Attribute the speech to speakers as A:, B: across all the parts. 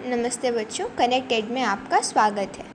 A: नमस्ते बच्चों, कनेक्टेड में आपका स्वागत है।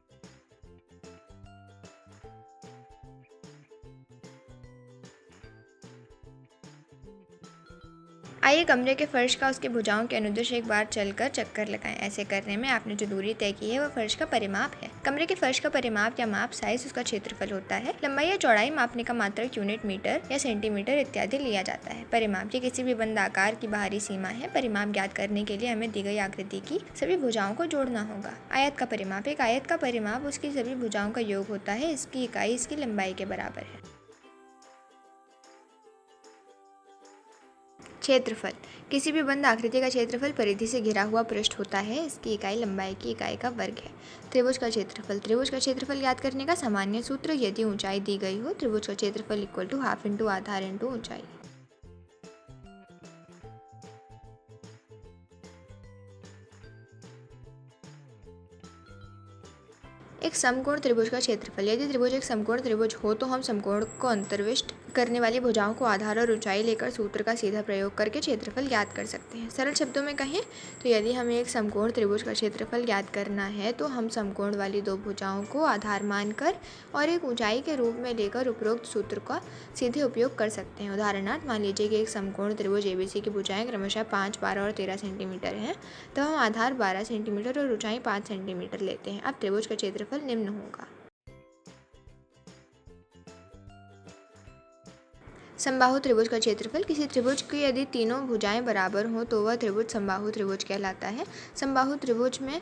A: आइए कमरे के फर्श का उसकी भुजाओं के अनुदिश एक बार चलकर चक्कर लगाएं। ऐसे करने में आपने जो दूरी तय की है वह फर्श का परिमाप है। कमरे के फर्श का परिमाप या माप साइज उसका क्षेत्रफल होता है। लंबाई या चौड़ाई मापने का मात्रक यूनिट मीटर या सेंटीमीटर इत्यादि लिया जाता है। परिमाप ये किसी भी बंद आकार की बाहरी सीमा है। परिमाप ज्ञात करने के लिए हमें दी गई आकृति की सभी भुजाओं को जोड़ना होगा। आयत का परिमाप, एक आयत का परिमाप उसकी सभी भुजाओं का योग होता है। इसकी इकाई इसकी लंबाई के बराबर है। क्षेत्रफल, किसी भी बंद आकृति का क्षेत्रफल परिधि से घिरा हुआ पृष्ठ होता है। इसकी इकाई लंबाई की इकाई का वर्ग है। त्रिभुज का क्षेत्रफल, त्रिभुज का क्षेत्रफल ज्ञात करने का सामान्य सूत्र, यदि ऊंचाई दी गई हो त्रिभुज का क्षेत्रफल इक्वल टू हाफ इंटू आधार इंटू ऊंचाई। एक समकोण त्रिभुज का क्षेत्रफल, यदि त्रिभुज एक समकोण त्रिभुज हो तो हम समकोण को अंतर्विष्ट करने वाली भुजाओं को आधार और ऊंचाई लेकर सूत्र का सीधा प्रयोग करके क्षेत्रफल ज्ञात कर सकते हैं। सरल शब्दों में कहें तो यदि हमें एक समकोण त्रिभुज का क्षेत्रफल ज्ञात करना है तो हम समकोण वाली दो भुजाओं को आधार मानकर और एक ऊंचाई के रूप में लेकर उपरोक्त सूत्र का सीधे उपयोग कर सकते हैं। उदाहरणार्थ मान लीजिए कि एक समकोण त्रिभुज ABC की भुजाएं क्रमशः 5, 12 और 13 सेंटीमीटर हैं, तो हम आधार 12 सेंटीमीटर और ऊंचाई 5 सेंटीमीटर लेते हैं। अब त्रिभुज का क्षेत्रफल निम्न होगा। समबाहु त्रिभुज का क्षेत्रफल, किसी त्रिभुज की यदि तीनों भुजाएं बराबर हों तो वह त्रिभुज समबाहु त्रिभुज कहलाता है। समबाहु त्रिभुज में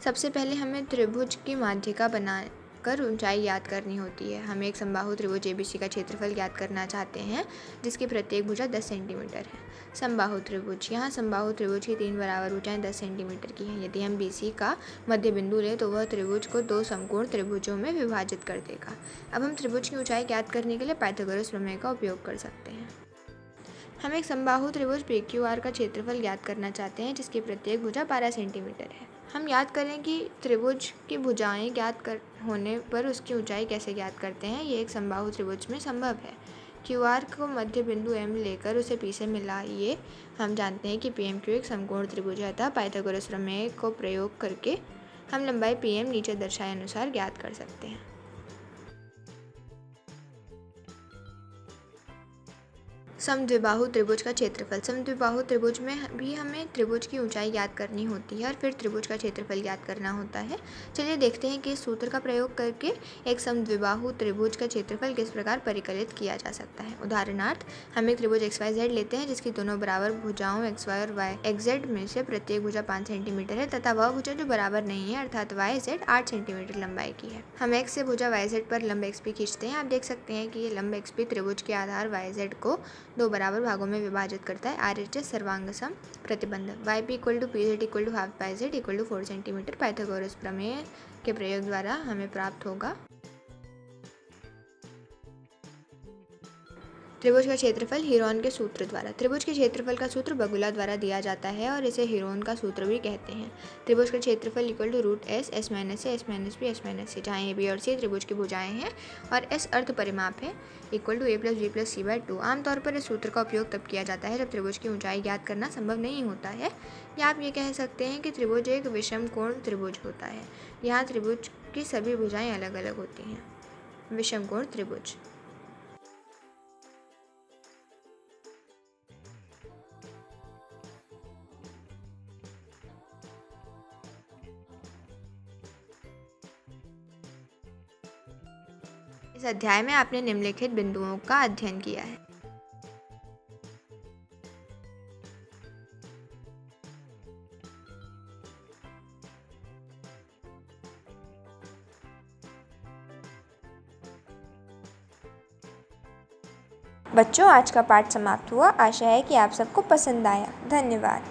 A: सबसे पहले हमें त्रिभुज की माध्यिका बनाकर ऊंचाई ज्ञात करनी होती है। हम एक समबाहु त्रिभुज ABC का क्षेत्रफल ज्ञात करना चाहते हैं जिसकी प्रत्येक भुजा 10 सेंटीमीटर है। समबाहु त्रिभुज, यहाँ समबाहु त्रिभुज की तीन बराबर भुजाएं 10 सेंटीमीटर की हैं। यदि हम BC का मध्य बिंदु लें तो वह त्रिभुज को दो समकोण त्रिभुजों में विभाजित कर देगा। अब हम त्रिभुज की ऊंचाई ज्ञात करने के लिए पाइथागोरस प्रमेय का उपयोग कर सकते हैं। हम एक समबाहु त्रिभुज PQR का क्षेत्रफल ज्ञात करना चाहते हैं जिसकी प्रत्येक भुजा 12 सेंटीमीटर है। हम याद करें कि त्रिभुज की भुजाएं ज्ञात होने पर उसकी ऊंचाई कैसे ज्ञात करते हैं। ये एक समबाहु त्रिभुज में संभव है। QR को मध्य बिंदु M लेकर उसे P से मिलाइए। हम जानते हैं कि PMQ एक समकोण त्रिभुज है, अतः पाइथागोरस प्रमेय को प्रयोग करके हम लंबाई PM नीचे दर्शाए अनुसार ज्ञात कर सकते हैं। समद्विबाहु त्रिभुज का क्षेत्रफल, समद्विबाहु त्रिभुज में भी हमें त्रिभुज की ऊंचाई ज्ञात करनी होती है और फिर त्रिभुज का क्षेत्रफल ज्ञात करना होता है। चलिए देखते हैं कि इस सूत्र का प्रयोग करके एक समद्विबाहु त्रिभुज का क्षेत्रफल किस प्रकार परिकलित किया जा सकता है। उदाहरणार्थ हम एक त्रिभुज XYZ लेते हैं जिसकी दोनों बराबर भुजाओं XY और YXZ में से प्रत्येक भुजा 5 सेंटीमीटर है तथा वह भुजा जो बराबर नहीं है अर्थात YZ 8 सेंटीमीटर लंबाई की है। हम X से भुजा YZ पर लंब XP खींचते हैं। आप देख सकते हैं कि ये लंब XP त्रिभुज के आधार YZ को दो बराबर भागों में विभाजित करता है। RHS सर्वांग सम प्रतिबंध, YP equal to PZ equal to half YZ equal to 4 centimetre Pythagoras प्रमेय के प्रयोग द्वारा हमें प्राप्त होगा। त्रिभुज का क्षेत्रफल हीरोन के सूत्र द्वारा, त्रिभुज के क्षेत्रफल का सूत्र बगुला द्वारा दिया जाता है और इसे हीरोन का सूत्र भी कहते हैं। त्रिभुज का क्षेत्रफल equal to root S, S minus A, S minus B, S minus C, जहाँ A, B और C त्रिभुज की भुजाएं हैं और S अर्ध परिमाप है equal to A plus B plus C by 2। आमतौर पर इस सूत्र का उपयोग तब किया जाता है जब त्रिभुज की ऊंचाई ज्ञात करना संभव नहीं होता है, या आप ये कह सकते हैं कि त्रिभुज एक विषम कोण त्रिभुज होता है। यहाँ त्रिभुज की सभी भुजाएं अलग अलग होती हैं। विषम कोण त्रिभुज, इस अध्याय में आपने निम्नलिखित बिंदुओं का अध्ययन किया है। बच्चों, आज का पाठ समाप्त हुआ। आशा है कि आप सबको पसंद आया। धन्यवाद।